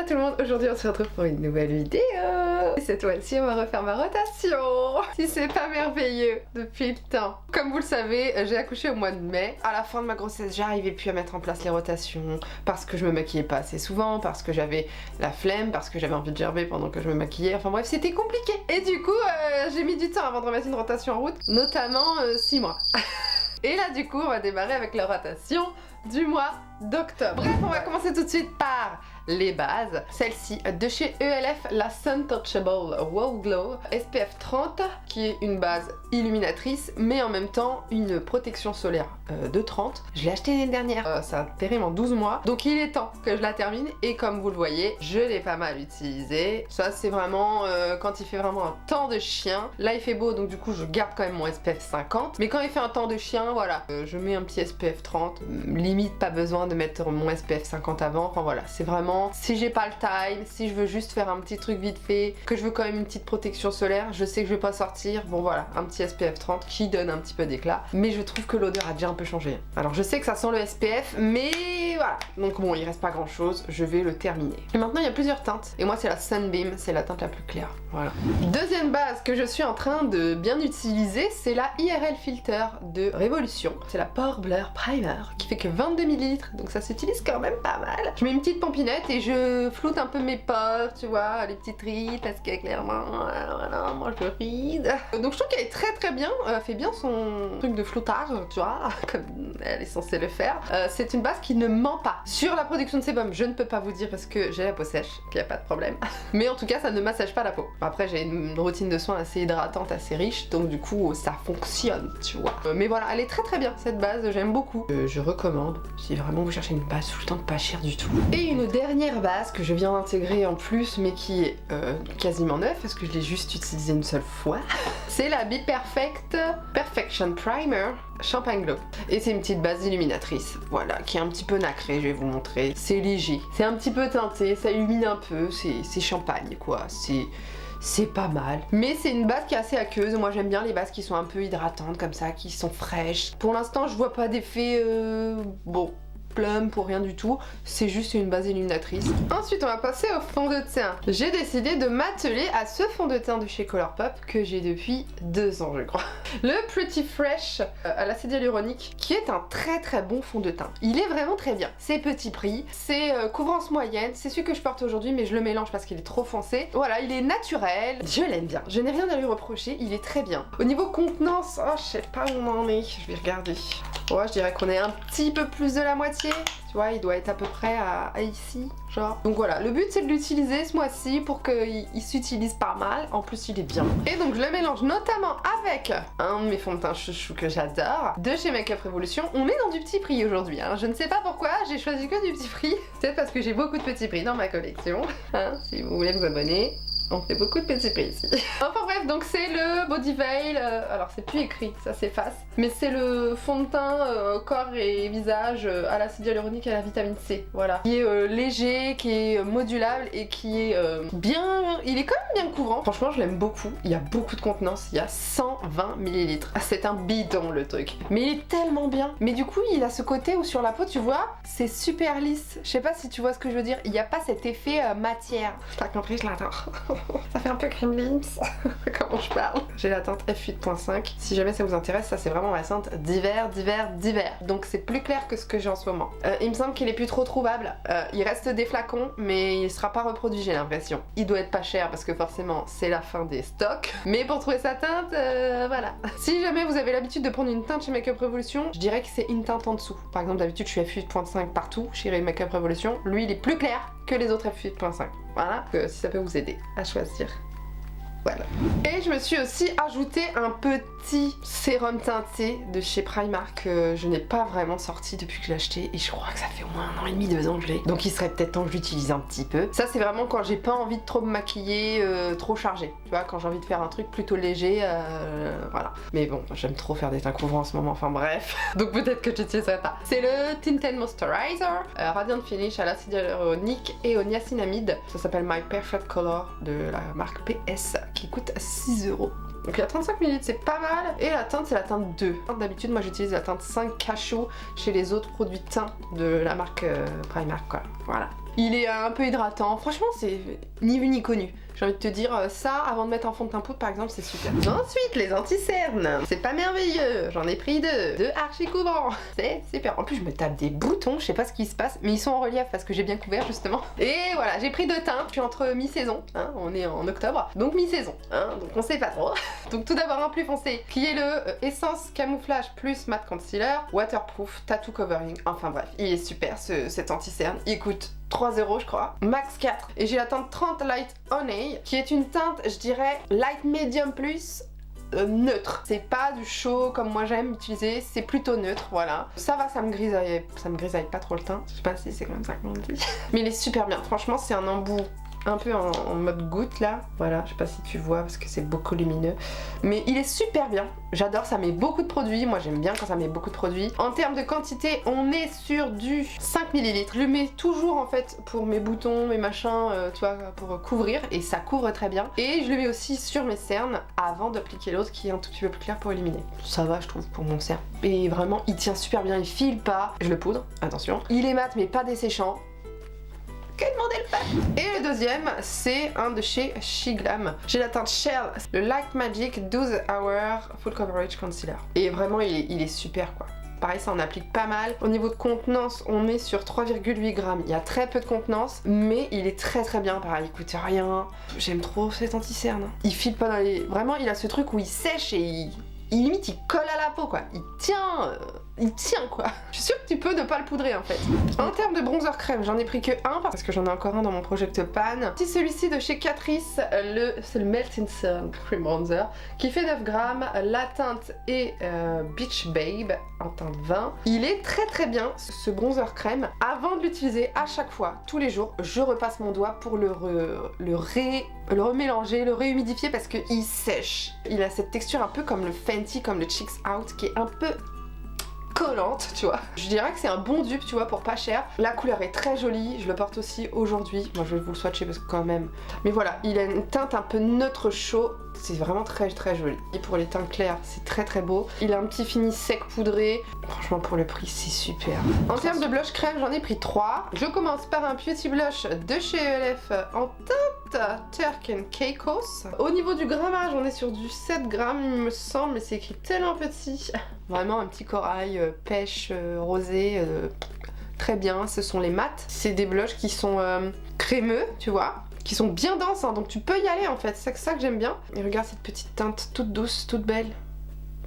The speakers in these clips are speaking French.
Hello tout le monde, aujourd'hui on se retrouve pour une nouvelle vidéo. Et cette fois-ci on va refaire ma rotation. Si c'est pas merveilleux depuis le temps. Comme vous le savez, j'ai accouché au mois de mai. À la fin de ma grossesse, j'arrivais plus à mettre en place les rotations parce que je me maquillais pas assez souvent, parce que j'avais la flemme, parce que j'avais envie de gerber pendant que je me maquillais. Enfin bref, c'était compliqué. Et du coup, j'ai mis du temps avant de remettre une rotation en route, notamment 6 mois. Et là du coup, on va démarrer avec la rotation du mois d'octobre. Bref, on va commencer tout de suite par les bases. Celle-ci de chez ELF, la Sun Touchable Wow Glow SPF 30, qui est une base illuminatrice, mais en même temps une protection solaire de 30. Je l'ai achetée l'année dernière, ça a périmé en 12 mois, donc il est temps que je la termine. Et comme vous le voyez, je l'ai pas mal utilisée. Ça c'est vraiment quand il fait vraiment un temps de chien. Là il fait beau, donc du coup je garde quand même mon SPF 50. Mais quand il fait un temps de chien, voilà, je mets un petit SPF 30. Limite pas besoin de mettre mon SPF 50 avant. Enfin voilà, c'est vraiment si j'ai pas le time, si je veux juste faire un petit truc vite fait, que je veux quand même une petite protection solaire, je sais que je vais pas sortir. Bon voilà, un petit SPF 30 qui donne un petit peu d'éclat. Mais je trouve que l'odeur a déjà un peu changé. Alors je sais que ça sent le SPF, mais voilà. Donc bon, il reste pas grand chose, je vais le terminer. Et maintenant il y a plusieurs teintes. Et moi c'est la Sunbeam, c'est la teinte la plus claire. Voilà. Deuxième base que je suis en train de bien utiliser, c'est la IRL Filter de Révolution. C'est la Pore Blur Primer qui fait que 22 ml, donc ça s'utilise quand même pas mal. Je mets une petite pompinette et je floute un peu mes pores, tu vois, les petites rides, parce que clairement, voilà, moi je ride. Donc je trouve qu'elle est très très bien, elle fait bien son truc de floutage, tu vois, comme elle est censée le faire. C'est une base qui ne ment pas. Sur la production de sébum, je ne peux pas vous dire parce que j'ai la peau sèche, qu'il n'y a pas de problème. Mais en tout cas, ça ne massage pas la peau. Après, j'ai une routine de soins assez hydratante, assez riche, donc du coup, ça fonctionne, tu vois. Mais voilà, elle est très très bien, cette base, j'aime beaucoup. Je recommande, si vraiment vous cherchez une base tout le temps pas chère du tout. Et une dernière base que je viens d'intégrer en plus, mais qui est quasiment neuve, parce que je l'ai juste utilisée une seule fois. C'est la Be Perfect Perfection Primer Champagne Glow. Et c'est une petite base illuminatrice, voilà, qui est un petit peu nacrée, je vais vous montrer. C'est léger, c'est un petit peu teinté, ça illumine un peu, c'est champagne quoi, c'est pas mal. Mais c'est une base qui est assez aqueuse. Moi j'aime bien les bases qui sont un peu hydratantes comme ça, qui sont fraîches. Pour l'instant je vois pas d'effet bon, plum pour rien du tout, c'est juste une base illuminatrice. Ensuite on va passer au fond de teint. J'ai décidé de m'atteler à ce fond de teint de chez Colourpop que j'ai depuis 2 ans je crois. Le Pretty Fresh à l'acide hyaluronique, qui est un très très bon fond de teint. Il est vraiment très bien. C'est petit prix, c'est couvrance moyenne, c'est celui que je porte aujourd'hui mais je le mélange parce qu'il est trop foncé. Voilà, il est naturel, je l'aime bien. Je n'ai rien à lui reprocher, il est très bien. Au niveau contenance, oh je sais pas où on en est, je vais regarder. Ouais, je dirais qu'on est un petit peu plus de la moitié. Tu vois, il doit être à peu près à ici, genre. Donc voilà, le but c'est de l'utiliser ce mois-ci pour qu'il s'utilise pas mal. En plus, il est bien. Et donc je le mélange notamment avec un de mes fonds de teint chouchou que j'adore, de chez Make Up Revolution. On est dans du petit prix aujourd'hui, hein. Je ne sais pas pourquoi, j'ai choisi que du petit prix. Peut-être parce que j'ai beaucoup de petits prix dans ma collection. Hein, si vous voulez vous abonner. On fait beaucoup de petits prix ici. Enfin bref, donc c'est le Body Veil, alors c'est plus écrit, ça s'efface, mais c'est le fond de teint corps et visage à l'acide hyaluronique et à la vitamine C, voilà. Qui est léger, qui est modulable et qui est bien... Il est quand même bien couvrant. Franchement, je l'aime beaucoup, il y a beaucoup de contenance, il y a 120 ml. C'est un bidon le truc. Mais il est tellement bien. Mais du coup, il a ce côté où sur la peau, tu vois, c'est super lisse. Je sais pas si tu vois ce que je veux dire, il n'y a pas cet effet matière. T'as compris, je l'adore. Ça fait un peu crème lips. Comment je parle. J'ai la teinte F8.5. Si jamais ça vous intéresse, ça c'est vraiment ma teinte d'hiver. Donc c'est plus clair que ce que j'ai en ce moment. Il me semble qu'il est plus trop trouvable. Il reste des flacons, mais il sera pas reproduit, j'ai l'impression. Il doit être pas cher parce que forcément c'est la fin des stocks. Mais pour trouver sa teinte, voilà. Si jamais vous avez l'habitude de prendre une teinte chez Make Up Revolution, je dirais que c'est une teinte en dessous. Par exemple, d'habitude je suis F8.5 partout chez Make Up Revolution. Lui il est plus clair que les autres F8.5. Voilà, si ça peut vous aider à choisir. Voilà. Et je me suis aussi ajouté un petit sérum teinté de chez Primark que je n'ai pas vraiment sorti depuis que je l'ai acheté et je crois que ça fait au moins 1 an et demi, 2 ans que je l'ai. Donc il serait peut-être temps que je l'utilise un petit peu. Ça c'est vraiment quand j'ai pas envie de trop me maquiller, trop chargé. Tu vois, quand j'ai envie de faire un truc plutôt léger, voilà. Mais bon, j'aime trop faire des teints couvrants en ce moment, enfin bref. Donc peut-être que j'utiliserai pas. C'est le Tinted Moisturizer Radiant Finish à l'acide hyaluronique et au niacinamide. Ça s'appelle My Perfect Color de la marque PS, qui coûte 6 €. Donc il y a 35 ml, c'est pas mal. Et la teinte, c'est la teinte 2. D'habitude, moi j'utilise la teinte 5 cachou chez les autres produits teints de la marque Primark, quoi. Voilà. Il est un peu hydratant. Franchement, c'est ni vu ni connu. J'ai envie de te dire ça avant de mettre un fond de teint poudre par exemple, c'est super. Ensuite, les anti-cernes. C'est pas merveilleux. J'en ai pris deux archi couvrants. C'est super. En plus, je me tape des boutons. Je sais pas ce qui se passe, mais ils sont en relief parce que j'ai bien couvert justement. Et voilà, j'ai pris 2 teintes. Je suis entre mi-saison. Hein, on est en octobre, donc mi-saison. Hein, donc on sait pas trop. Donc tout d'abord un plus foncé, qui est le Essence Camouflage plus Matte Concealer, Waterproof Tattoo Covering. Enfin bref, il est super cet anti-cerne. Il coûte 3 € je crois, max 4. Et j'ai la teinte 30 Light Honey, qui est une teinte, je dirais, light medium plus neutre. C'est pas du chaud comme moi j'aime utiliser, c'est plutôt neutre, voilà. Ça va, ça me grisaille pas trop le teint. Je sais pas si c'est comme ça qu'on dit. Mais il est super bien, franchement c'est un embout un peu en mode goutte là, voilà, je sais pas si tu vois parce que c'est beaucoup lumineux, mais il est super bien, j'adore, ça met beaucoup de produits, moi j'aime bien quand ça met beaucoup de produits. En termes de quantité, on est sur du 5 ml, je le mets toujours en fait pour mes boutons, mes machins, tu vois, pour couvrir, et ça couvre très bien, et je le mets aussi sur mes cernes avant d'appliquer l'autre qui est un tout petit peu plus clair pour éliminer. Ça va je trouve pour mon cerne, et vraiment il tient super bien, il file pas, je le poudre, attention, il est mat mais pas desséchant. Quel modèle pas. Et le deuxième, c'est un de chez Shiglam. J'ai la teinte Shell, le Light Magic 12 Hour Full Coverage Concealer. Et vraiment, il est super quoi. Pareil, ça en applique pas mal. Au niveau de contenance, on est sur 3,8 grammes. Il y a très peu de contenance, mais il est très très bien. Pareil, il coûte rien. J'aime trop cet anti-cerne. Il file pas dans les... Vraiment, il a ce truc où il sèche et il limite, il colle à la peau quoi. Il tient quoi. Je suis sûre que tu peux ne pas le poudrer en fait. En termes de bronzer crème, j'en ai pris que un parce que j'en ai encore un dans mon Project Pan. C'est celui-ci de chez Catrice, c'est le Melting Sun Cream Bronzer qui fait 9 grammes. La teinte est Beach Babe en teinte 20. Il est très très bien ce bronzer crème. Avant de l'utiliser, à chaque fois, tous les jours, je repasse mon doigt pour le remélanger, le réhumidifier parce qu'il sèche. Il a cette texture un peu comme le Fenty, comme le Cheeks Out qui est un peu collante, tu vois. Je dirais que c'est un bon dupe, tu vois, pour pas cher. La couleur est très jolie, je le porte aussi aujourd'hui. Moi, je vais vous le swatcher parce que quand même... Mais voilà, il a une teinte un peu neutre chaud. C'est vraiment très très joli. Et pour les teints clairs, c'est très très beau. Il a un petit fini sec poudré. Franchement, pour le prix, c'est super. En termes de blush crème, j'en ai pris 3. Je commence par un Beauty Blush de chez ELF en teinte Turk and Caicos. Au niveau du grammage, on est sur du 7 grammes, il me semble, mais c'est écrit tellement petit. Vraiment un petit corail, pêche, rosé, très bien. Ce sont les mats. C'est des blushs qui sont crémeux, tu vois, qui sont bien denses, hein, donc tu peux y aller en fait. C'est ça que j'aime bien. Et regarde cette petite teinte toute douce, toute belle.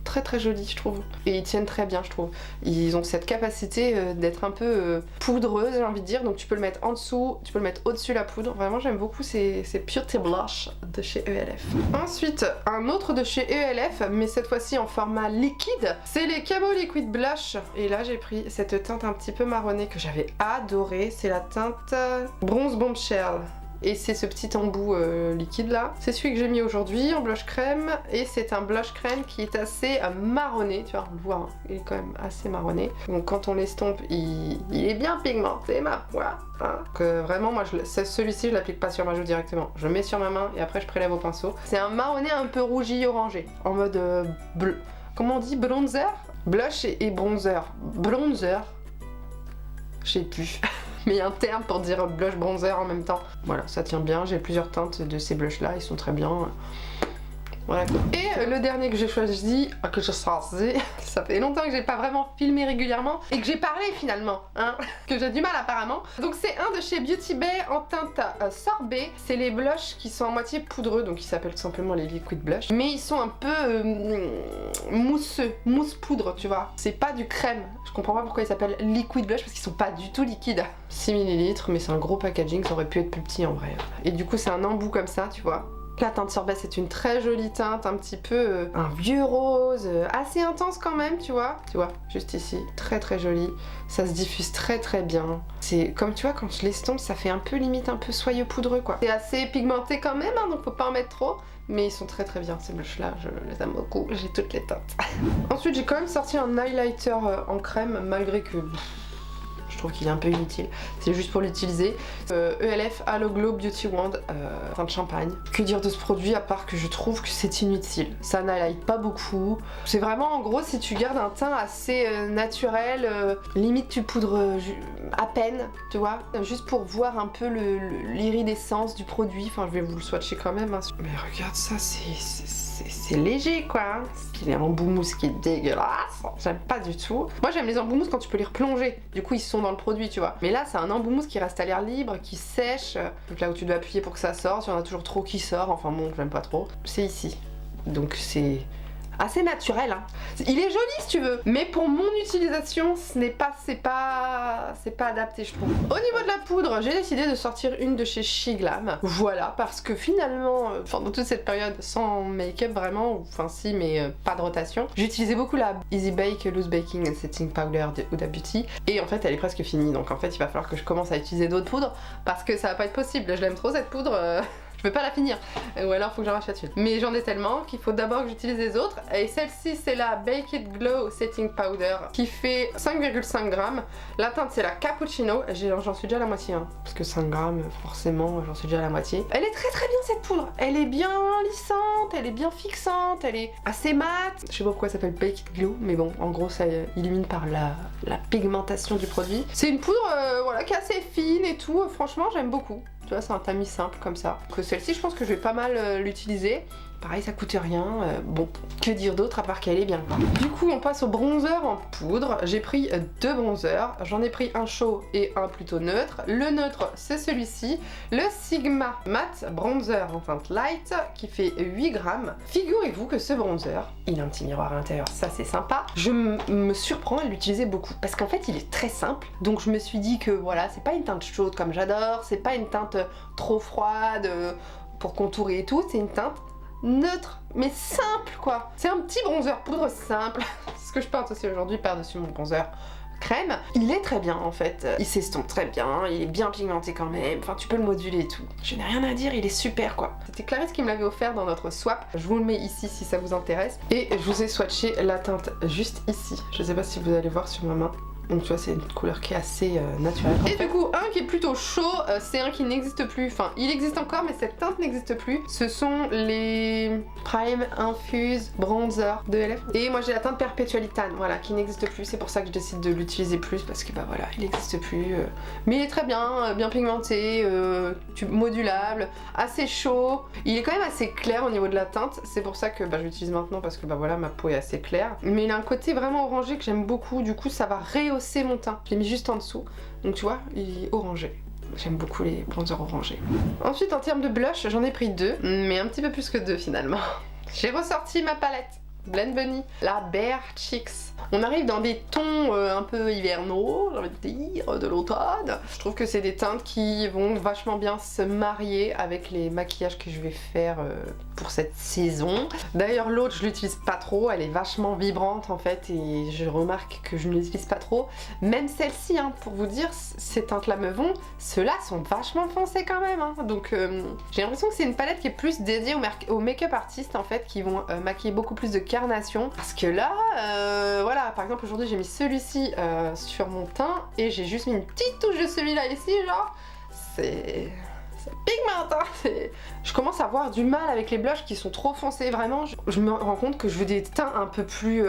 Très très jolie je trouve. Et ils tiennent très bien je trouve. Ils ont cette capacité d'être un peu poudreuse j'ai envie de dire. Donc tu peux le mettre en dessous, tu peux le mettre au-dessus la poudre. Vraiment j'aime beaucoup ces Beauty Blush de chez ELF. Ensuite un autre de chez ELF mais cette fois-ci en format liquide. C'est les Camo Liquid Blush. Et là j'ai pris cette teinte un petit peu marronnée que j'avais adorée. C'est la teinte Bronze Bombshell. Et c'est ce petit embout liquide là. C'est celui que j'ai mis aujourd'hui en blush crème. Et c'est un blush crème qui est assez marronné. Tu vois, on le voit, hein, il est quand même assez marronné. Donc quand on l'estompe, il est bien pigmenté, ma foi. Hein. Donc vraiment, moi, celui-ci, je l'applique pas sur ma joue directement. Je mets sur ma main et après je prélève au pinceau. C'est un marronné un peu rougi orangé. En mode bleu. Comment on dit, bronzer? Blush et bronzer. Bronzer. Je sais plus. Mais il y a un terme pour dire blush bronzer en même temps. Voilà, ça tient bien. J'ai plusieurs teintes de ces blushs là, ils sont très bien. Voilà. Et le dernier que j'ai choisi, ça fait longtemps que j'ai pas vraiment filmé régulièrement et que j'ai parlé finalement, hein, que j'ai du mal apparemment. Donc c'est un de chez Beauty Bay en teinte sorbet. C'est les blushs qui sont en moitié poudreux, donc ils s'appellent tout simplement les liquid blush. Mais ils sont un peu mousseux, mousse poudre, tu vois. C'est pas du crème. Je comprends pas pourquoi ils s'appellent liquid blush parce qu'ils sont pas du tout liquides. 6 ml, mais c'est un gros packaging, ça aurait pu être plus petit en vrai. Et du coup c'est un embout comme ça, tu vois. La teinte sorbet c'est une très jolie teinte, un petit peu un vieux rose, assez intense quand même, tu vois, juste ici, très très jolie, ça se diffuse très très bien. C'est comme tu vois quand je l'estompe ça fait un peu limite un peu soyeux poudreux quoi. C'est assez pigmenté quand même, hein, donc faut pas en mettre trop, mais ils sont très très bien ces blushs là, je les aime beaucoup, j'ai toutes les teintes. Ensuite j'ai quand même sorti un highlighter en crème malgré que... Je trouve qu'il est un peu inutile. C'est juste pour l'utiliser. ELF Halo Glow Beauty Wand, teinte champagne. Que dire de ce produit à part que je trouve que c'est inutile. Ça n'highlight pas beaucoup. C'est vraiment en gros si tu gardes un teint assez naturel, limite tu poudres à peine, tu vois, juste pour voir un peu l'iridescence du produit. Enfin, je vais vous le swatcher quand même. Hein. Mais regarde ça, c'est léger quoi. Hein. Il est en embouts-mousse qui est dégueulasse. J'aime pas du tout. Moi j'aime les embouts-mousse quand tu peux les replonger. Du coup ils sont dans le produit, tu vois. Mais là c'est un embout-mousse qui reste à l'air libre, qui sèche. Donc là où tu dois appuyer pour que ça sorte, il y en a toujours trop qui sort. Enfin bon, j'aime pas trop. C'est ici. Donc c'est assez naturel, hein. Il est joli si tu veux, mais pour mon utilisation, c'est pas adapté je trouve. Au niveau de la poudre, j'ai décidé de sortir une de chez Shiglam. Voilà, parce que finalement, dans toute cette période sans make-up vraiment, enfin si, mais pas de rotation, j'ai utilisé beaucoup la Easy Bake Loose Baking and Setting Powder de Huda Beauty, et en fait elle est presque finie, donc en fait il va falloir que je commence à utiliser d'autres poudres, parce que ça va pas être possible, je l'aime trop cette poudre. Je peux pas la finir, ou alors faut que j'en rachète une. Mais j'en ai tellement qu'il faut d'abord que j'utilise les autres. Et celle-ci c'est la Bake It Glow Setting Powder qui fait 5,5 grammes. La teinte c'est la Cappuccino, j'en suis déjà à la moitié, hein, parce que 5 grammes forcément j'en suis déjà à la moitié. Elle est très très bien cette poudre, elle est bien lissante, elle est bien fixante, elle est assez mate. Je sais pas pourquoi ça s'appelle Bake It Glow, mais bon en gros ça illumine par la pigmentation du produit. C'est une poudre voilà, qui est assez fine et tout, franchement j'aime beaucoup. Tu vois, c'est un tamis simple comme ça. Que celle-ci, je pense que je vais pas mal l'utiliser. Pareil, ça coûte rien. Bon, que dire d'autre à part qu'elle est bien. Du coup, on passe au bronzer en poudre. J'ai pris 2 bronzers. J'en ai pris un chaud et un plutôt neutre. Le neutre, c'est celui-ci. Le Sigma Matte Bronzer en teinte light qui fait 8 grammes. Figurez-vous que ce bronzer, il a un petit miroir à l'intérieur. Ça, c'est sympa. Je me surprends à l'utiliser beaucoup parce qu'en fait, il est très simple. Donc, je me suis dit que voilà, c'est pas une teinte chaude comme j'adore. C'est pas une teinte trop froide pour contourer et tout. C'est une teinte neutre, mais simple quoi. C'est un petit bronzer poudre simple. C'est ce que je porte aussi aujourd'hui par-dessus mon bronzer crème. Il est très bien en fait. Il s'estompe très bien, il est bien pigmenté quand même. Enfin, tu peux le moduler et tout. Je n'ai rien à dire, il est super quoi. C'était Clarisse qui me l'avait offert dans notre swap. Je vous le mets ici si ça vous intéresse. Et je vous ai swatché la teinte juste ici. Je sais pas si vous allez voir sur ma main. Donc tu vois, c'est une couleur qui est assez naturelle. Et du coup, un qui est plutôt chaud, c'est un qui n'existe plus. Enfin, il existe encore, mais cette teinte n'existe plus. Ce sont les Prime Infuse Bronzer de LF. Et moi, j'ai la teinte Perpetualitan, voilà, qui n'existe plus. C'est pour ça que je décide de l'utiliser plus, parce que bah voilà, il n'existe plus. Mais il est très bien, bien pigmenté, modulable, assez chaud. Il est quand même assez clair au niveau de la teinte. C'est pour ça que bah, je l'utilise maintenant, parce que bah voilà, ma peau est assez claire. Mais il a un côté vraiment orangé que j'aime beaucoup. Du coup, ça va rehausser mon teint. Je l'ai mis juste en dessous. Donc tu vois, il est orangé. J'aime beaucoup les bronzers orangés. Ensuite, en termes de blush, j'en ai pris 2, mais un petit peu plus que 2 finalement. J'ai ressorti ma palette Blend Bunny, la Bare Cheeks. On arrive dans des tons un peu hivernaux, j'ai envie de dire, de l'automne. Je trouve que c'est des teintes qui vont vachement bien se marier avec les maquillages que je vais faire pour cette saison. D'ailleurs l'autre je l'utilise pas trop, elle est vachement vibrante en fait et je remarque que je ne l'utilise pas trop. Même celle-ci, hein, pour vous dire, ces teintes là me vont, ceux-là sont vachement foncés quand même. Hein. Donc j'ai l'impression que c'est une palette qui est plus dédiée aux make-up artistes en fait, qui vont maquiller beaucoup plus de carnation. Parce que là, voilà, par exemple aujourd'hui j'ai mis celui-ci sur mon teint et j'ai juste mis une petite touche de celui-là ici, genre, c'est pigmente, hein. Je commence à avoir du mal avec les blushs qui sont trop foncés, vraiment. Je me rends compte que je veux des teints un peu plus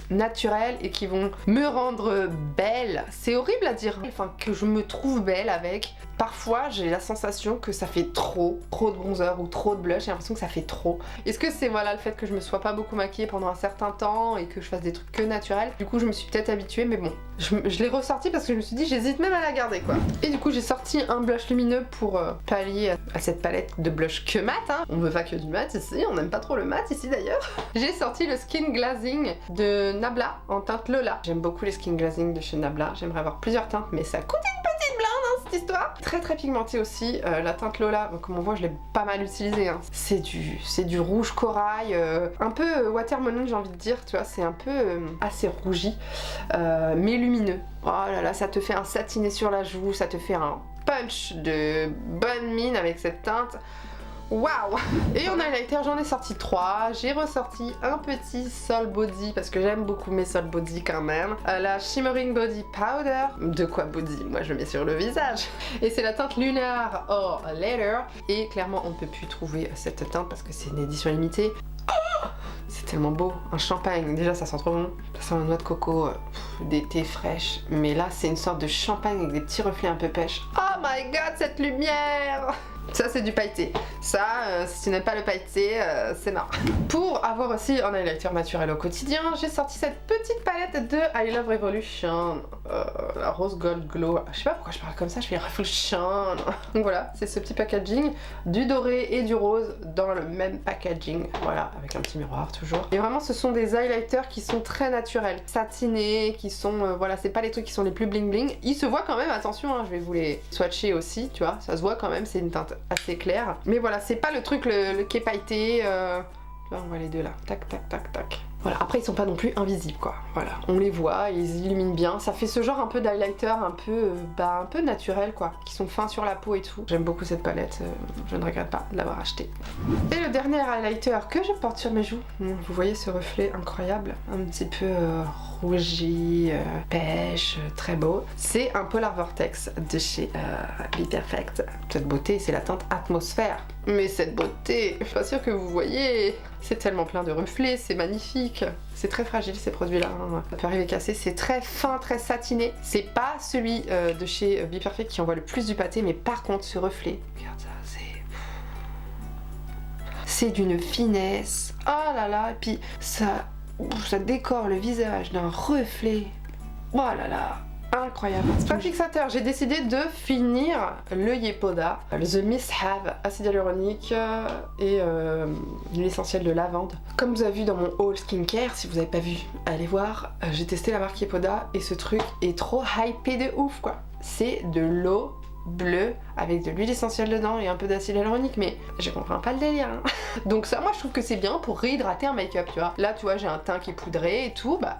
naturels et qui vont me rendre belle. C'est horrible à dire, enfin que je me trouve belle avec. Parfois j'ai la sensation que ça fait trop de bronzer ou trop de blush, j'ai l'impression que ça fait trop. Est-ce que c'est voilà le fait que je me sois pas beaucoup maquillée pendant un certain temps et que je fasse des trucs que naturels? Du coup je me suis peut-être habituée, mais bon, je l'ai ressorti parce que je me suis dit j'hésite même à la garder quoi. Et du coup j'ai sorti un blush lumineux pour pallier à cette palette de blush que mat, hein. On veut pas que du mat ici, on n'aime pas trop le mat ici d'ailleurs. J'ai sorti le Skin Glazing de Nabla en teinte Lola. J'aime beaucoup les Skin Glazing de chez Nabla, j'aimerais avoir plusieurs teintes mais ça coûte une petite blinde hein, cette histoire. Très pigmenté aussi, la teinte Lola, comme on voit je l'ai pas mal utilisée, hein. C'est du rouge corail, un peu watermelon j'ai envie de dire, tu vois, c'est un peu assez rougi, mais lumineux. Oh là là, ça te fait un satiné sur la joue, ça te fait un punch de bonne mine avec cette teinte. Waouh! Et en highlighter, j'en ai sorti 3. J'ai ressorti un petit Soul Body parce que j'aime beaucoup mes Soul Body quand même. La Shimmering Body Powder. De quoi body? Moi je mets sur le visage. Et c'est la teinte Lunar Or Leather. Et clairement, on ne peut plus trouver cette teinte parce que c'est une édition limitée. Oh, c'est tellement beau, un champagne, déjà ça sent trop bon. Ça sent la noix de coco, d'été fraîche. Mais là c'est une sorte de champagne avec des petits reflets un peu pêche. Oh my god, cette lumière! Ça c'est du pailleté. Ça, si tu n'aimes pas le pailleté, c'est marrant. Pour avoir aussi un highlighter naturel au quotidien, j'ai sorti cette petite palette de I Love Revolution. La Rose Gold Glow. Je sais pas pourquoi je parle comme ça, je fais Revolution. Donc voilà, c'est ce petit packaging. Du doré et du rose dans le même packaging. Voilà, avec un petit miroir toujours. Et vraiment, ce sont des highlighters qui sont très naturels. Satinés, qui sont... voilà, c'est pas les trucs qui sont les plus bling bling. Ils se voient quand même, attention, hein, je vais vous les swatcher aussi, tu vois. Ça se voit quand même, c'est une teinte assez clair. Mais voilà, c'est pas le truc le qui est pailleté. Là, on voit les deux là. Tac, tac, tac, tac. Voilà, après ils sont pas non plus invisibles quoi. Voilà, on les voit, ils illuminent bien. Ça fait ce genre un peu d'highlighter un peu naturel quoi, qui sont fins sur la peau et tout. J'aime beaucoup cette palette, je ne regrette pas de l'avoir achetée. Et le dernier highlighter que je porte sur mes joues, vous voyez ce reflet incroyable, un petit peu rougi, pêche, très beau. C'est un Polar Vortex de chez Be Perfect. Cette beauté, c'est la teinte Atmosphère. Mais cette beauté, je suis pas sûre que vous voyez. C'est tellement plein de reflets, c'est magnifique. C'est très fragile ces produits-là, hein. Ça peut arriver cassé. C'est très fin, très satiné. C'est pas celui de chez Be Perfect qui envoie le plus du pâté, mais par contre ce reflet, regarde ça, c'est d'une finesse. Oh là là, et puis ça décore le visage d'un reflet. Oh là là. Incroyable. Spray fixateur, j'ai décidé de finir le Yepoda, le The Mist Have acide hyaluronique et l'huile essentielle de lavande. Comme vous avez vu dans mon haul skincare, si vous n'avez pas vu, allez voir, j'ai testé la marque Yepoda et ce truc est trop hypé de ouf quoi. C'est de l'eau bleue avec de l'huile essentielle dedans et un peu d'acide hyaluronique, mais je comprends pas le délire hein. Donc ça, moi je trouve que c'est bien pour réhydrater un make-up, tu vois. Là tu vois, j'ai un teint qui est poudré et tout, bah...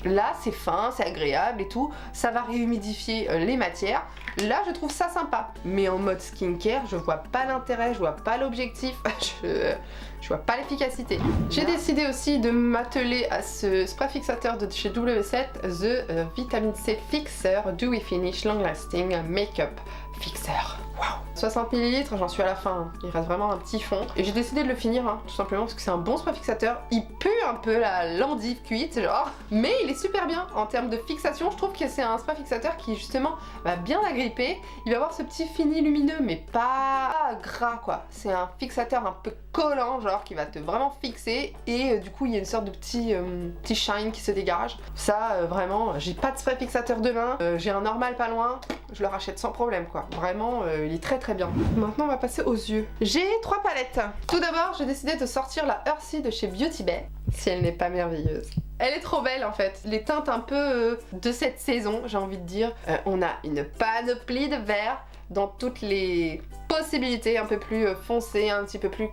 Là c'est fin, c'est agréable et tout, ça va réhumidifier les matières. Là je trouve ça sympa, mais en mode skincare je vois pas l'intérêt, je vois pas l'objectif, je vois pas l'efficacité. J'ai décidé aussi de m'atteler à ce spray fixateur de chez W7, The Vitamin C Fixer Dewy Finish Long Lasting Makeup Fixer. Waouh! 60 ml, j'en suis à la fin, hein. Il reste vraiment un petit fond. Et j'ai décidé de le finir, hein, tout simplement parce que c'est un bon spray fixateur. Il pue un peu la l'endive cuite, genre, mais il est super bien en termes de fixation. Je trouve que c'est un spray fixateur qui justement va bien agripper. Il va avoir ce petit fini lumineux, mais pas gras quoi. C'est un fixateur un peu collant, genre qui va te vraiment fixer. Et du coup, il y a une sorte de petit shine qui se dégage. Ça, vraiment, j'ai pas de spray fixateur demain. J'ai un normal pas loin. Je le rachète sans problème quoi. Vraiment, il est très bien. Maintenant on va passer aux yeux. J'ai 3 palettes. Tout d'abord j'ai décidé de sortir la Earthy de chez Beauty Bay. Si elle n'est pas merveilleuse. Elle est trop belle en fait. Les teintes un peu de cette saison, j'ai envie de dire. On a une panoplie de vert dans toutes les possibilités, un peu plus foncées, un petit peu plus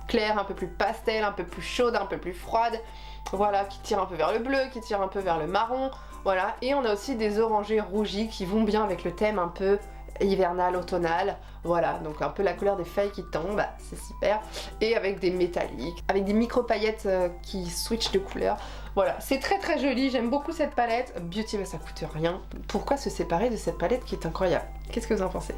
claires, un peu plus pastel, un peu plus chaude, un peu plus froide. Voilà, qui tire un peu vers le bleu, qui tire un peu vers le marron. Voilà, et on a aussi des orangés rougis qui vont bien avec le thème un peu hivernal, automnal, voilà, donc un peu la couleur des feuilles qui tombent, c'est super, et avec des métalliques, avec des micro paillettes qui switchent de couleur, voilà, c'est très joli, j'aime beaucoup cette palette. Beauty Bay ça coûte rien, pourquoi se séparer de cette palette qui est incroyable? Qu'est-ce que vous en pensez?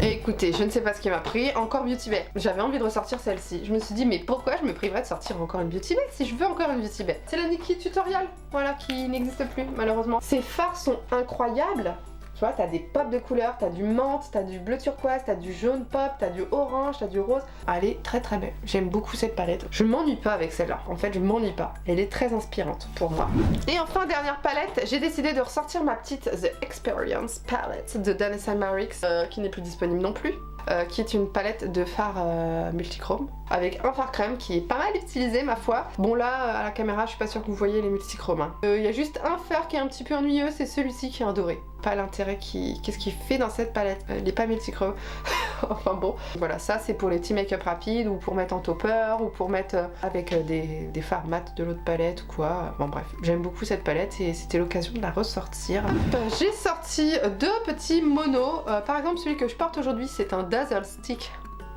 Et écoutez, je ne sais pas ce qui m'a pris, encore Beauty Bay. J'avais envie de ressortir celle-ci. Je me suis dit, mais pourquoi je me priverais de sortir encore une Beauty Bay si je veux encore une Beauty Bay? C'est la Nikkie Tutorial, voilà, qui n'existe plus, malheureusement. Ces fards sont incroyables. Tu vois, t'as des pops de couleurs, t'as du menthe, t'as du bleu turquoise, t'as du jaune pop, t'as du orange, t'as du rose. Elle est très belle. J'aime beaucoup cette palette. Je m'ennuie pas avec celle-là. En fait, je m'ennuie pas. Elle est très inspirante pour moi. Et enfin, dernière palette, j'ai décidé de ressortir ma petite The Experience Palette de Danessa Myricks, qui n'est plus disponible non plus. Qui est une palette de fard multichrome avec un fard crème qui est pas mal utilisé ma foi. Bon là à la caméra je suis pas sûre que vous voyez les multichromes hein. Y a juste un fard qui est un petit peu ennuyeux, c'est celui-ci qui est en doré. Pas l'intérêt qu'est-ce qu'il fait dans cette palette, il est pas multichrome. Enfin bon, voilà, ça c'est pour les petits make-up rapides ou pour mettre en topper ou pour mettre avec des fards mat de l'autre palette ou quoi. Bon bref, j'aime beaucoup cette palette et c'était l'occasion de la ressortir. J'ai sorti 2 petits monos. Par exemple celui que je porte aujourd'hui c'est un Dazzle Stick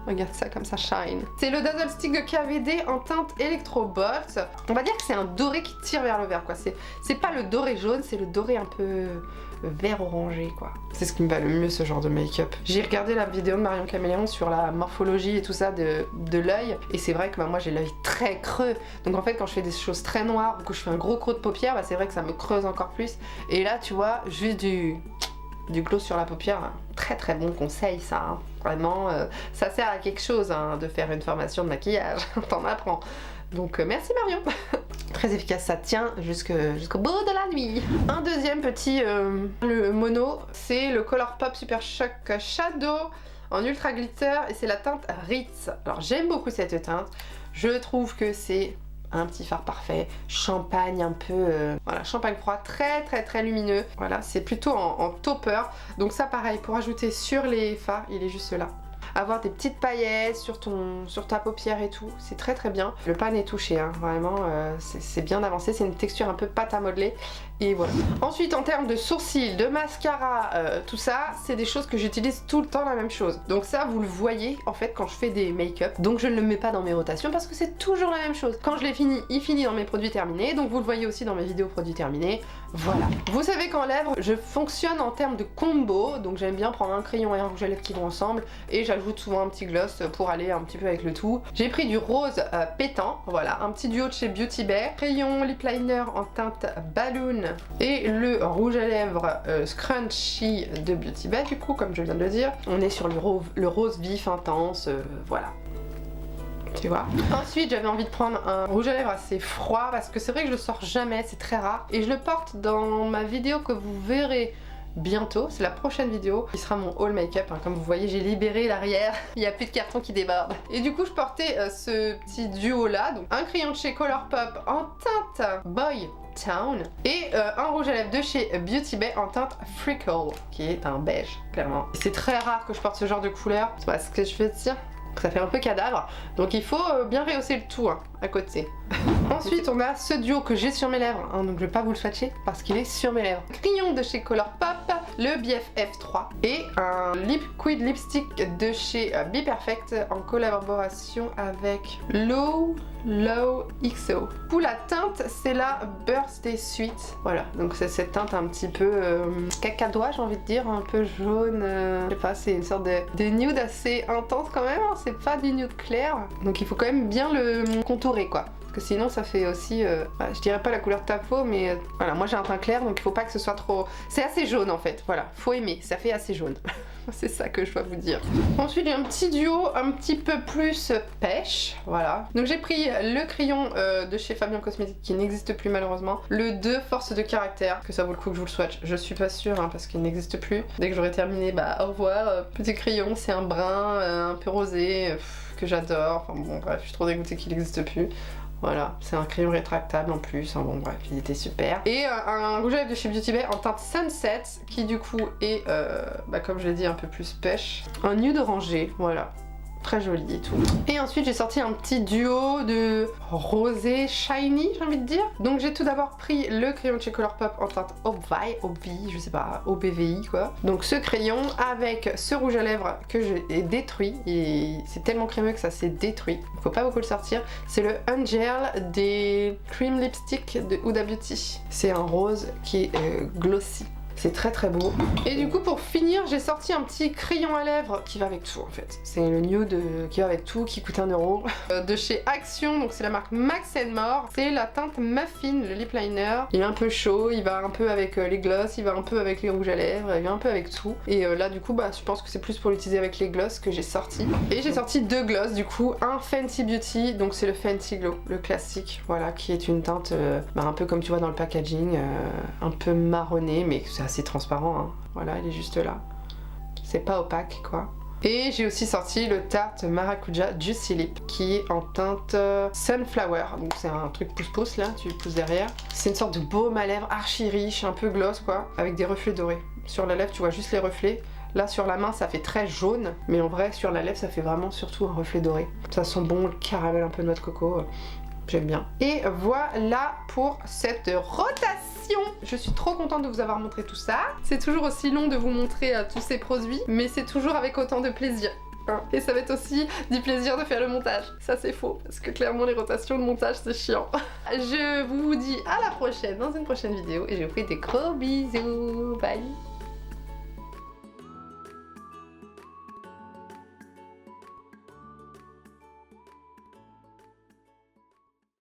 Regarde ça comme ça shine. C'est le Dazzle Stick de KVD en teinte Electrobolt. On va dire que c'est un doré qui tire vers le vert quoi. C'est pas le doré jaune, c'est le doré un peu vert orangé quoi. C'est ce qui me va le mieux ce genre de make-up. J'ai regardé la vidéo de Marion Caméléon sur la morphologie et tout ça de l'œil et c'est vrai que moi j'ai l'œil très creux. Donc en fait quand je fais des choses très noires ou que je fais un gros creux de paupière, c'est vrai que ça me creuse encore plus. Et là tu vois, juste du gloss sur la paupière, très très bon conseil ça. Hein. Vraiment, ça sert à quelque chose hein, de faire une formation de maquillage, t'en apprends. Donc merci Marion. Très efficace, ça tient jusqu'au bout de la nuit. Un deuxième petit le mono, c'est le Colourpop Super Shock Shadow en ultra glitter et c'est la teinte Ritz. Alors j'aime beaucoup cette teinte, je trouve que c'est un petit fard parfait, champagne un peu, voilà, champagne froid, très très très lumineux. Voilà, c'est plutôt en topper. Donc ça pareil, pour ajouter sur les fards, il est juste là. Avoir des petites paillettes sur ta paupière et tout, c'est très très bien. Le pan est touché, hein, vraiment, c'est bien avancé, c'est une texture un peu pâte à modeler. Et voilà. Ensuite, en termes de sourcils, de mascara, tout ça, c'est des choses que j'utilise tout le temps la même chose. Donc ça, vous le voyez en fait quand je fais des make-up. Donc je ne le mets pas dans mes rotations parce que c'est toujours la même chose. Quand je l'ai fini, il finit dans mes produits terminés. Donc vous le voyez aussi dans mes vidéos produits terminés. Voilà. Vous savez qu'en lèvres, je fonctionne en termes de combo. Donc j'aime bien prendre un crayon et un rouge à lèvres qui vont ensemble. Et j'ajoute souvent un petit gloss pour aller un petit peu avec le tout. J'ai pris du rose pétant. Voilà, un petit duo de chez Beauty Bay. Crayon lip liner en teinte Balloon. Et le rouge à lèvres Scrunchy de Beauty Bay, du coup, comme je viens de le dire. On est sur le rose vif intense, voilà. Tu vois. Ensuite, j'avais envie de prendre un rouge à lèvres assez froid parce que c'est vrai que je le sors jamais, c'est très rare. Et je le porte dans ma vidéo que vous verrez bientôt, c'est la prochaine vidéo qui sera mon haul make-up, hein. Comme vous voyez j'ai libéré l'arrière, il n'y a plus de carton qui déborde. Et du coup je portais ce petit duo là, donc un crayon de chez Colourpop en teinte Boy Town et un rouge à lèvres de chez Beauty Bay en teinte Freckle qui est un beige clairement. C'est très rare que je porte ce genre de couleur, c'est pas ce que je veux dire. Ça fait un peu cadavre, donc il faut bien rehausser le tout hein, à côté. Ensuite on a ce duo que j'ai sur mes lèvres, hein, donc je vais pas vous le swatcher parce qu'il est sur mes lèvres. Crayon de chez Colourpop, le BFF3 et un liquid lipstick de chez Be Perfect en collaboration avec Low XO. Pour la teinte c'est la Birthday Sweet, voilà, donc c'est cette teinte un petit peu cacadois j'ai envie de dire, un peu jaune, je sais pas, c'est une sorte de nude assez intense quand même, hein, c'est pas du nude clair, donc il faut quand même bien le contourer quoi. Parce que sinon ça fait aussi, je dirais pas la couleur de ta peau mais voilà, moi j'ai un teint clair donc il faut pas que ce soit trop... C'est assez jaune en fait, voilà, faut aimer, ça fait assez jaune. C'est ça que je dois vous dire. Ensuite j'ai un petit duo un petit peu plus pêche, voilà. Donc j'ai pris le crayon de chez Fabien Cosmétique qui n'existe plus malheureusement, le 2 Force de caractère, que ça vaut le coup que je vous le swatch, je suis pas sûre hein, parce qu'il n'existe plus. Dès que j'aurai terminé, bah au revoir. Petit crayon, c'est un brun un peu rosé, que j'adore, enfin bon bref, je suis trop dégoûtée qu'il n'existe plus. Voilà, c'est un crayon rétractable en plus, hein, bon bref, il était super. Et un rouge à lèvres de chez Beauty Bay en teinte Sunset, qui du coup est, comme je l'ai dit, un peu plus pêche. Un nude orangé, voilà. Très joli et tout. Et ensuite j'ai sorti un petit duo de rosé shiny j'ai envie de dire. Donc j'ai tout d'abord pris le crayon de chez Colourpop en teinte Obvi, je sais pas, OBVI quoi. Donc ce crayon avec ce rouge à lèvres que j'ai détruit. Et c'est tellement crémeux que ça s'est détruit. Il faut pas beaucoup le sortir. C'est le Angel des Cream Lipstick de Huda Beauty. C'est un rose qui est glossy. C'est très très beau. Et du coup pour finir j'ai sorti un petit crayon à lèvres qui va avec tout en fait. C'est le nude qui va avec tout, qui coûte 1 euro. De chez Action, donc c'est la marque Max More. C'est la teinte Muffin, le lip liner. Il est un peu chaud, il va un peu avec les gloss, il va un peu avec les rouges à lèvres, il va un peu avec tout. Et là du coup je pense que c'est plus pour l'utiliser avec les gloss que j'ai sorti. Et j'ai sorti 2 gloss du coup, un Fenty Beauty, donc c'est le Fenty Glow, le classique, voilà, qui est une teinte un peu comme tu vois dans le packaging, un peu marronné mais c'est assez transparent, hein. Voilà, il est juste là. C'est pas opaque quoi. Et j'ai aussi sorti le Tarte Maracuja Juicy Lip qui est en teinte Sunflower. Donc c'est un truc pouce-pouce là, tu pousses derrière. C'est une sorte de baume à lèvres archi riche, un peu gloss quoi, avec des reflets dorés. Sur la lèvre tu vois juste les reflets. Là sur la main ça fait très jaune, mais en vrai sur la lèvre ça fait vraiment surtout un reflet doré. Ça sent bon le caramel un peu noix de coco. J'aime bien. Et voilà pour cette rotation. Je suis trop contente de vous avoir montré tout ça. C'est toujours aussi long de vous montrer tous ces produits, mais c'est toujours avec autant de plaisir. hein. Et ça va être aussi du plaisir de faire le montage. Ça c'est faux, parce que clairement les rotations de montage c'est chiant. Je vous dis à la prochaine dans une prochaine vidéo et je vous fais des gros bisous. Bye.